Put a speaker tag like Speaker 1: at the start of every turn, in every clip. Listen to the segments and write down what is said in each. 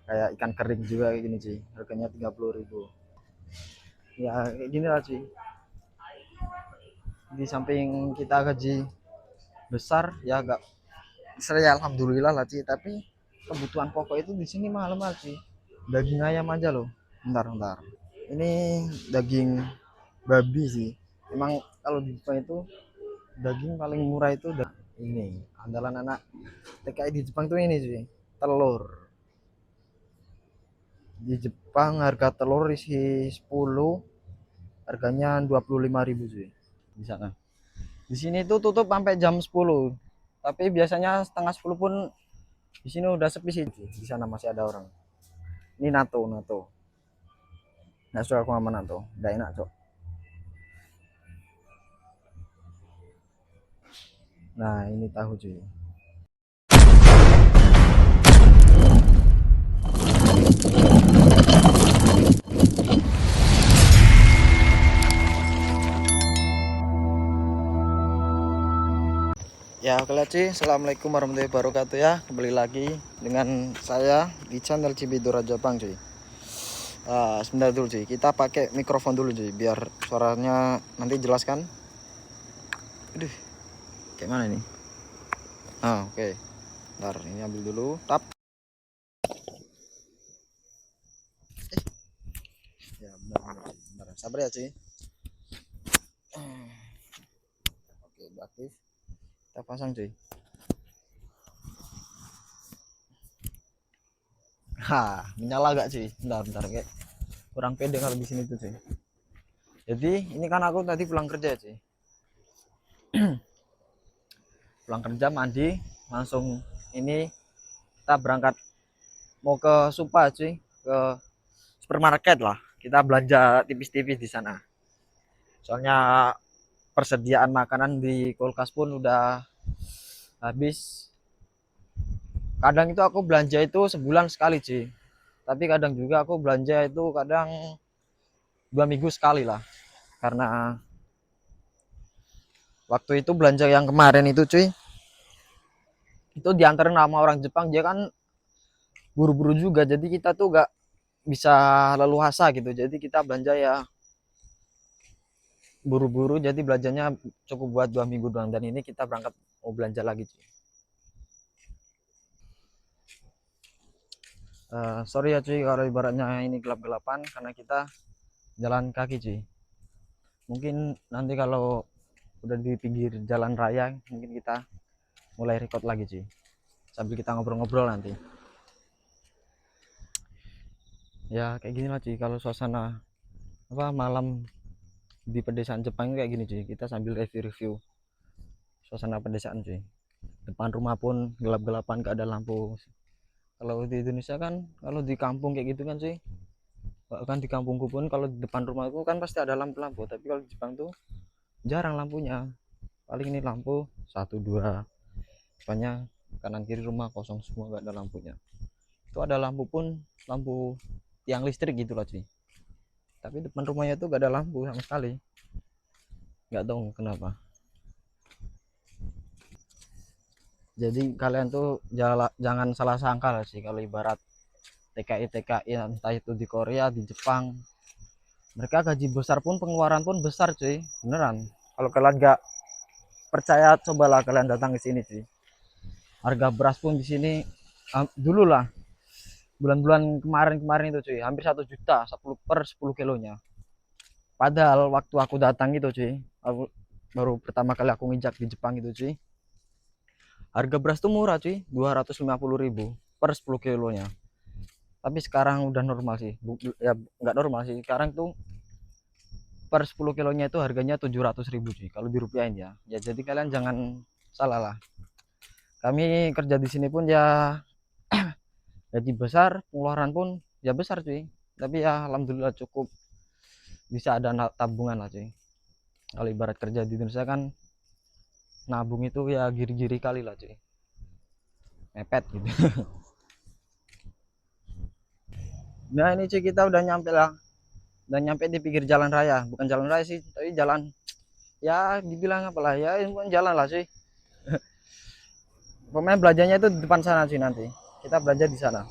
Speaker 1: kayak ikan kering juga kayak gini cuy, harganya 30.000. Ya kayak gini lah cuy, di samping kita gaji besar ya agak saya alhamdulillah lah cuy, tapi kebutuhan pokok itu di sini mahal-mahal cuy. Daging ayam aja loh, bentar ini daging babi sih. Emang kalau di Jepang itu daging paling murah itu ini andalan anak TKI di Jepang tuh ini sih, telur. Di Jepang harga telur isi 10 harganya 25.000 sih di sana. Di sini tuh tutup sampai jam 10. Tapi biasanya setengah 10 pun di sini udah sepi sih. Di sana masih ada orang. Ini nato. Nggak suka aku sama nato. Udah enak, Cok. Nah, ini tahu cuy. Ya, oke lah cuy. Assalamualaikum warahmatullahi wabarakatuh ya. Kembali lagi dengan saya di channel Cibidora Jepang cuy. Sebentar dulu cuy. Kita pakai mikrofon dulu cuy biar suaranya nanti jelaskan. Aduh, kayak mana nih? Oke. Ntar ini ambil dulu. Tap. Ya, benar. Sabar ya cuy. Oke, udah aktif. Kita pasang cuy. Menyala gak cuy? Bentar kayak kurang pede kalau di sini tuh cuy. Jadi ini kan aku tadi pulang kerja cuy. Pulang kerja mandi langsung ini kita berangkat mau ke Supa cuy, ke supermarket lah. Kita belanja tipis-tipis di sana. Soalnya persediaan makanan di kulkas pun udah habis. Kadang itu aku belanja itu sebulan sekali cuy, tapi kadang juga aku belanja itu kadang 2 minggu sekali lah, karena waktu itu belanja yang kemarin itu cuy, itu diantarin sama orang Jepang, dia kan buru-buru juga, jadi kita tuh gak bisa leluasa gitu, jadi kita belanja ya buru-buru, jadi belanjanya cukup buat 2 minggu doang, dan ini kita berangkat mau belanja lagi cuy. Sorry ya cuy kalau ibaratnya ini gelap-gelapan karena kita jalan kaki cuy. Mungkin nanti kalau udah di pinggir jalan raya mungkin kita mulai record lagi cuy, sambil kita ngobrol-ngobrol nanti. Ya kayak gini lah cuy kalau suasana apa malam di pedesaan Jepang kayak gini cuy, kita sambil review suasana pedesaan cuy. Depan rumah pun gelap-gelapan, gak ada lampu. Kalau di Indonesia kan, kalau di kampung kayak gitu kan cuy, bahkan di kampungku pun kalau di depan rumahku kan pasti ada lampu-lampu, tapi kalau di Jepang tuh jarang lampunya. Paling ini lampu satu dua, soalnya kanan kiri rumah kosong semua, gak ada lampunya. Itu ada lampu pun lampu tiang listrik gitu lah cuy, tapi depan rumahnya tuh gak ada lampu sama sekali, nggak tahu kenapa. Jadi kalian tuh jangan salah sangka lah sih, kalau ibarat TKI entah itu di Korea, di Jepang, mereka gaji besar pun pengeluaran pun besar cuy, beneran. Kalau kalian nggak percaya, cobalah kalian datang ke sini cuy. Harga beras pun di sini dulu lah, bulan-bulan kemarin itu cuy, hampir 1 juta 10 per 10 kilonya. Padahal waktu aku datang itu cuy, aku baru pertama kali aku nginjak di Jepang itu cuy, harga beras tuh murah cuy, 250.000 per 10 kilonya. Tapi sekarang udah normal sih, ya nggak normal sih, sekarang tuh per 10 kilonya itu harganya 700.000 cuy, kalau dirupiahin ya. Ya jadi kalian jangan salah lah, kami kerja di sini pun ya gaji besar, pengeluaran pun ya besar cuy, tapi ya alhamdulillah cukup bisa ada tabungan lah cuy. Kalau ibarat kerja di Indonesia kan nabung itu ya giri-giri kali lah cuy, mepet gitu. Nah ini cuy, kita udah nyampe lah, udah nyampe di pinggir jalan raya, bukan jalan raya sih tapi jalan, ya dibilang apalah ya, bukan jalan lah cuy. Pokoknya belanjanya itu di depan sana cuy, nanti kita belanja di sana.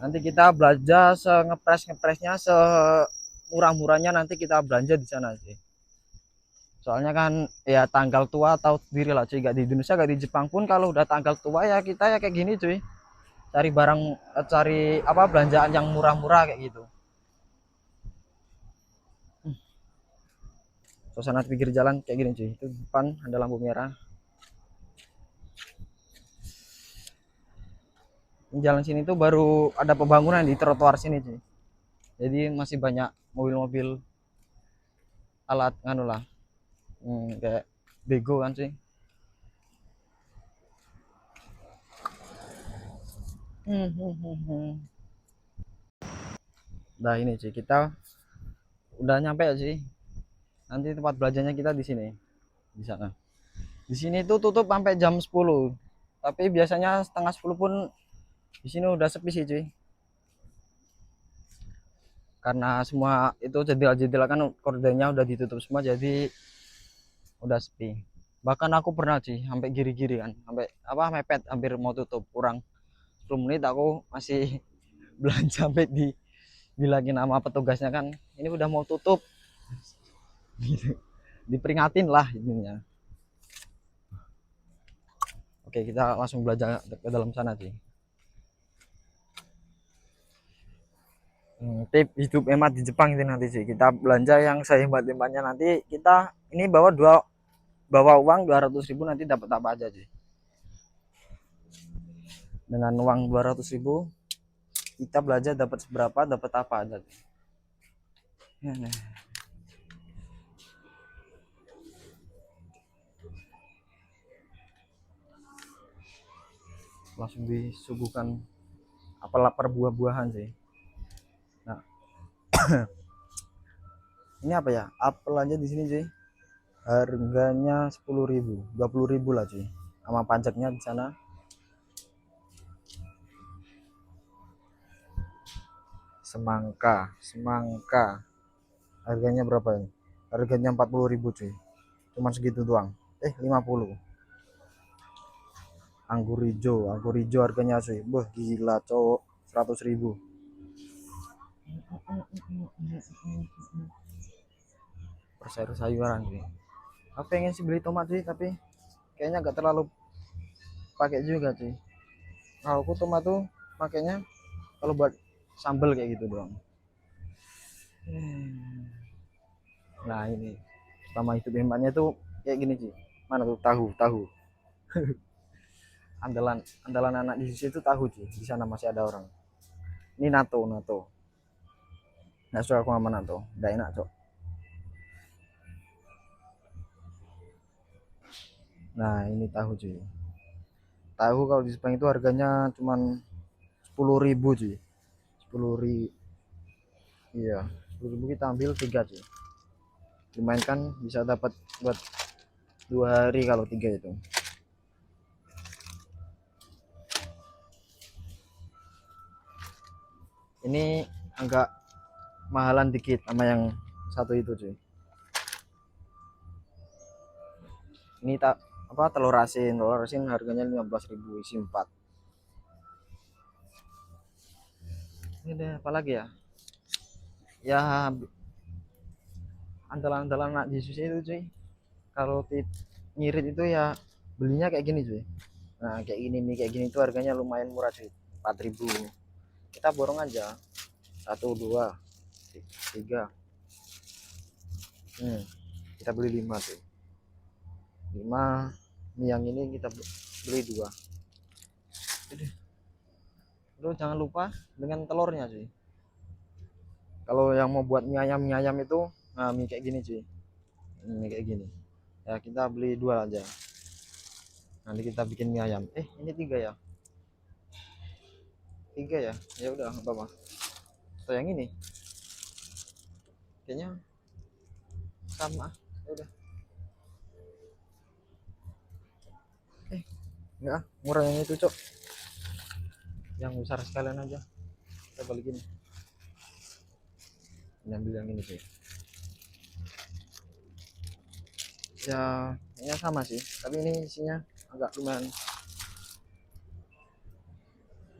Speaker 1: Nanti kita belanja ngepresnya semurah-murahnya, nanti kita belanja di sana sih. Soalnya kan ya tanggal tua tahu sendiri lah cuy, gak di Indonesia gak di Jepang pun kalau udah tanggal tua ya kita ya kayak gini cuy, cari barang, cari apa, belanjaan yang murah-murah kayak gitu. Suasana pinggir jalan kayak gini cuy, itu depan ada lampu merah. Jalan sini tuh baru ada pembangunan di trotoar sini cuy, jadi masih banyak mobil-mobil alat nganu lah, kayak bego kan cuy. Nah ini cuy, kita udah nyampe ya sih. Nanti tempat belajarnya kita di sini, di sana. Di sini tuh tutup sampai jam 10. Tapi biasanya setengah 10 pun di sini udah sepi sih, cuy. Karena semua itu jendela-jendela kan kordennya udah ditutup semua, jadi udah sepi. Bahkan aku pernah sih sampai giri-giri kan, sampai apa, mepet hampir mau tutup. Kurang 10 menit aku masih belanja, sampai dibilangin sama petugasnya kan, ini udah mau tutup. Gitu. Diperingatin lah ininya. Oke, kita langsung belajar ke dalam sana sih. Tip hidup hemat di Jepang itu nanti sih. Kita belanja yang sehemat-hematnya, nanti kita ini bawa uang 200.000, nanti dapat apa aja sih. Dengan uang 200.000 kita belanja dapat seberapa, dapat apa aja sih. Langsung disuguhkan apel buah-buahan sih. Nah, ini apa ya? Apel aja di sini sih. Harganya 10.000, 20.000 lah cuy. Sama pajaknya di sana. Semangka. Harganya berapa ini? Harganya 40.000 cuy. Cuma segitu doang. 50. Anggur hijau harganya cuy. Wah, gila cowok. 100.000. Sayur-sayuran sih. Aku pengen sih beli tomat sih, tapi kayaknya gak terlalu pakai juga sih. Nah, aku tomat tuh pakainya kalau buat sambel kayak gitu doang. Nah ini sama hidup hematnya tuh kayak gini sih. Mana tuh tahu. Andalan andalan anak di sini itu tahu sih. Di sana masih ada orang. Ini nato. Nggak suka aku sama nato. Nggak enak cok. Nah ini tahu cuy. Tahu kalau di Jepang itu harganya cuman 10.000 cuy. 10.000. Iya, 10.000 kita ambil 3 cuy. Lumayan kan, bisa dapat buat 2 hari kalau 3 itu. Ini agak mahalan dikit sama yang satu itu cuy. Ini tak apa, telur asin harganya 15.000 isi 4. Ini deh apa lagi ya, andalan-andalan anak Yesus itu cuy. Kalau tip ngirit itu ya belinya kayak gini cuy. Nah kayak gini nih, kayak gini tuh harganya lumayan murah cuy, 4.000. Kita borong aja 1 2 3. Kita beli 5 tuh, 5. Yang ini kita beli 2. Terus jangan lupa dengan telurnya cuy. Kalau yang mau buat mie ayam itu, nah mie kayak gini cuy, mie kayak gini ya, kita beli 2 aja, nanti kita bikin mie ayam. Ini 3 ya, 3 ya, ya udah apa apa. Atau yang ini kayaknya sama, ya udah. Enggak, murah yang itu cok, yang besar sekalian aja kita balikin. Ambil yang ini sih ya, kayaknya sama sih, tapi ini isinya agak lumayan.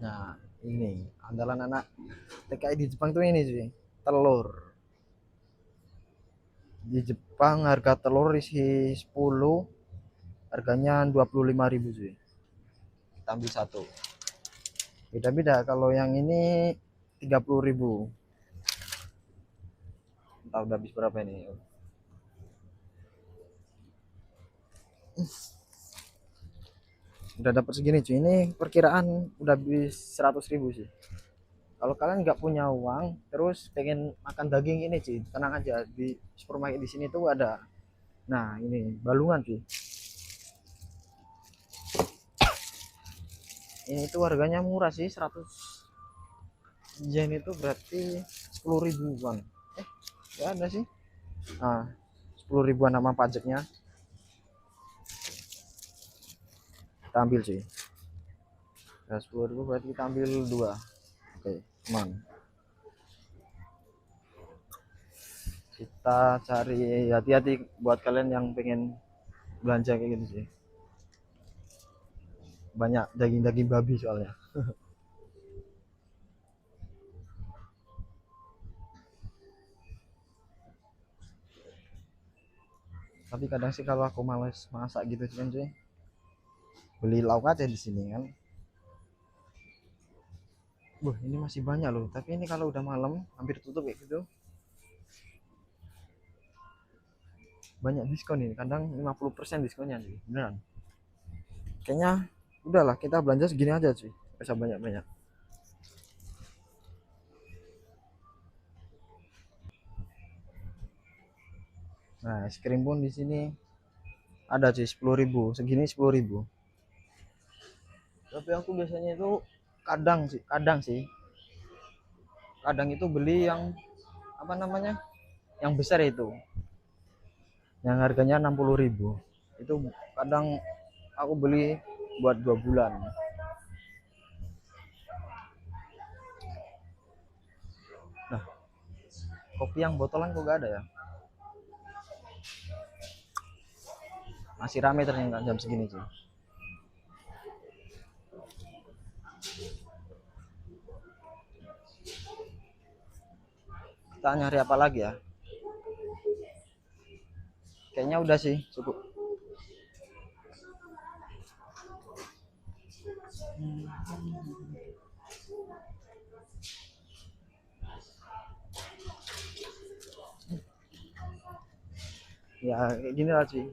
Speaker 1: Nah Ini andalan anak TKI di Jepang tuh ini sih, telur. Di Jepang harga telur isi 10, harganya 25.000 sih. Kita ambil satu. Beda-beda, kalau yang ini 30.000. Entah udah habis berapa ini. Udah dapat segini cuy. Ini perkiraan udah habis 100.000 sih. Kalau kalian nggak punya uang terus pengen makan daging ini cuy, tenang aja, di supermarket di sini tuh ada. Nah ini balungan cuy. Ini tuh harganya murah sih, 100 yen itu berarti 10 ribuan. Ya ada sih. Nah, 10 ribuan sama pajaknya. Kita ambil sih. Nah, 10.000 berarti kita ambil dua. Oke, aman. Kita cari, hati-hati buat kalian yang pengen belanja kayak gitu sih. Banyak daging-daging babi soalnya. Tapi kadang sih kalau aku males masak gitu kan cuy, beli lauk aja di sini kan. Ini masih banyak loh, tapi ini kalau udah malam hampir tutup kayak gitu, banyak diskon ini, kadang 50% diskonnya sih, beneran. Kayaknya udahlah, kita belanja segini aja sih, bisa banyak-banyak. Nah, es krim pun di sini ada sih 10.000, segini 10.000. Tapi aku biasanya itu kadang itu beli yang apa namanya, yang besar itu, yang harganya 60.000. Itu kadang aku beli buat 2 bulan. Nah, kopi yang botolan kok gak ada ya? Masih rame ternyata jam segini sih. Kita nyari apa lagi ya? Kayaknya udah sih, cukup. Ya kayak gini lah sih.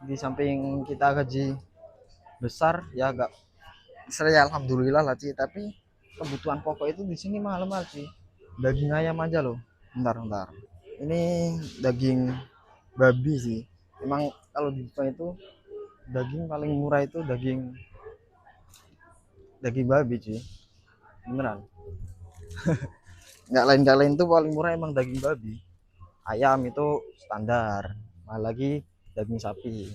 Speaker 1: Di samping kita gaji besar ya, agak saya alhamdulillah lah sih, tapi kebutuhan pokok itu di sini mahal-mahal sih. Daging ayam aja loh. Bentar. Ini daging babi sih. Emang kalau di Jepang itu daging paling murah itu daging daging babi sih. Beneran. Nggak lain tuh paling murah emang daging babi. Ayam itu standar. Malah lagi daging sapi.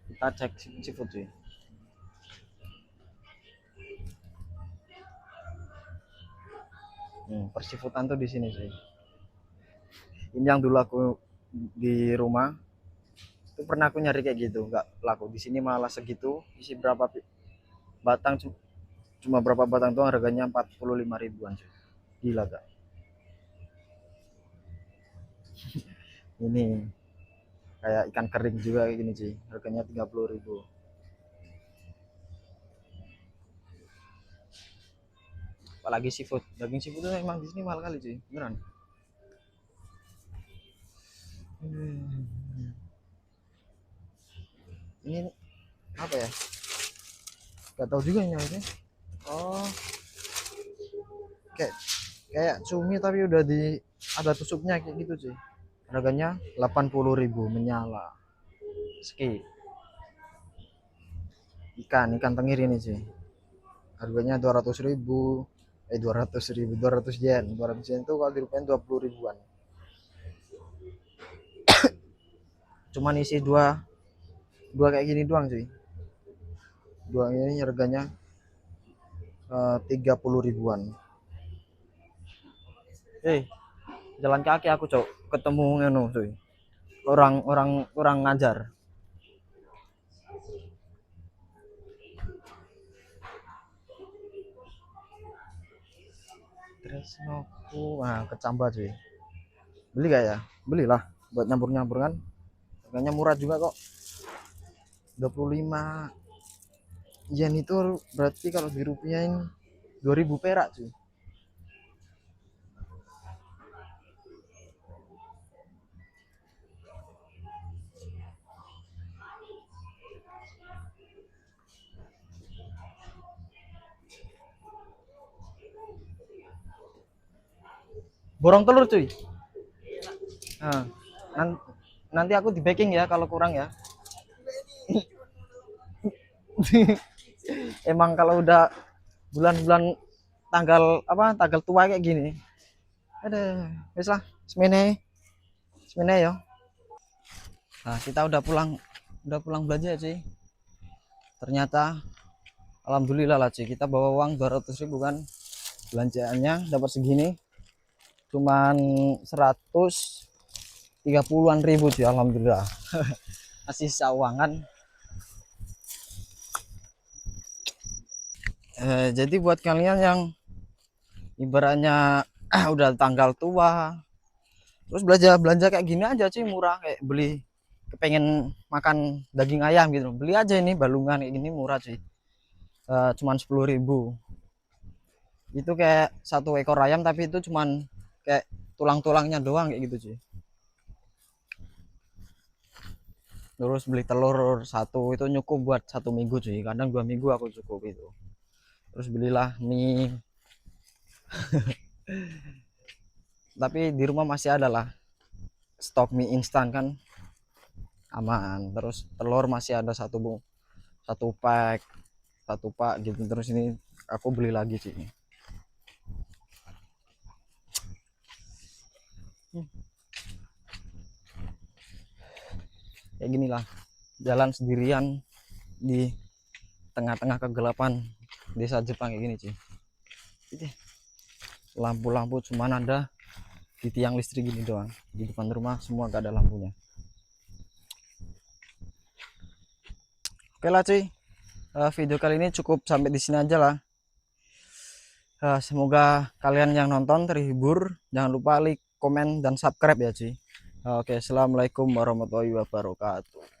Speaker 1: Kita cek seafood sih. Persifoodan tuh di sini sih. Ini yang dulu aku di rumah itu pernah aku nyari kayak gitu, nggak laku. Di sini malah segitu, isi berapa batang, cuma berapa batang tuh harganya 45 ribuan cuy. Gila gak? Ini kayak ikan kering juga kayak gini sih, harganya 30.000. Apalagi seafood, daging seafood itu emang di sini mahal kali sih, beneran. Ini apa ya, gak tahu juga ini apa. Oh, kayak kayak cumi tapi udah di ada tusuknya kayak gitu sih. Harganya 80.000 menyala. Skip. Ikan tenggiri ini sih. Harganya 200.000. 200.000, 200 yen. 200 yen itu kalau dirupiahin 20 ribuan. Cuman isi dua kayak gini doang sih. Dua ini harganya 30 ribuan. jalan kaki aku cok ketemu ngono cuy, orang ngajar. Tresnoku kecambah cuy, beli gak ya? Belilah buat nyampur kan, harganya murah juga kok, 25 yen itu berarti kalau dirupiahin 2000 perak cuy. Borong telur cuy. Nah, nanti aku di baking ya kalau kurang ya. Emang kalau udah bulan-bulan tanggal apa tanggal tua kayak gini, ada wes lah semene semene ya. Nah kita udah pulang belanja sih. Ternyata alhamdulillah lah sih kita bawa uang 200.000 kan, belanjaannya dapat segini, cuman 130-an ribu sih alhamdulillah. Masih sisa uang kan. Jadi buat kalian yang ibaratnya udah tanggal tua terus belanja belanja kayak gini aja sih murah, kayak beli kepengen makan daging ayam gitu, beli aja ini balungan kayak gini murah sih. Cuman 10.000 itu kayak satu ekor ayam, tapi itu cuman kayak tulang-tulangnya doang kayak gitu sih. Terus beli telur satu itu cukup buat 1 minggu sih, kadang 2 minggu aku cukup itu. Terus belilah mie, tapi di rumah masih ada lah stok mie instan kan, aman. Terus telur masih ada satu pack satu pak gitu. Terus ini aku beli lagi sih. Kayak gini lah jalan sendirian di tengah-tengah kegelapan desa Jepang kayak gini sih. Lampu-lampu cuman ada di tiang listrik gini doang, di depan rumah semua gak ada lampunya. Oke lah cuy, video kali ini cukup sampai di sini aja lah. Semoga kalian yang nonton terhibur, jangan lupa like, komen, dan subscribe ya cuy. Oke, assalamualaikum warahmatullahi wabarakatuh.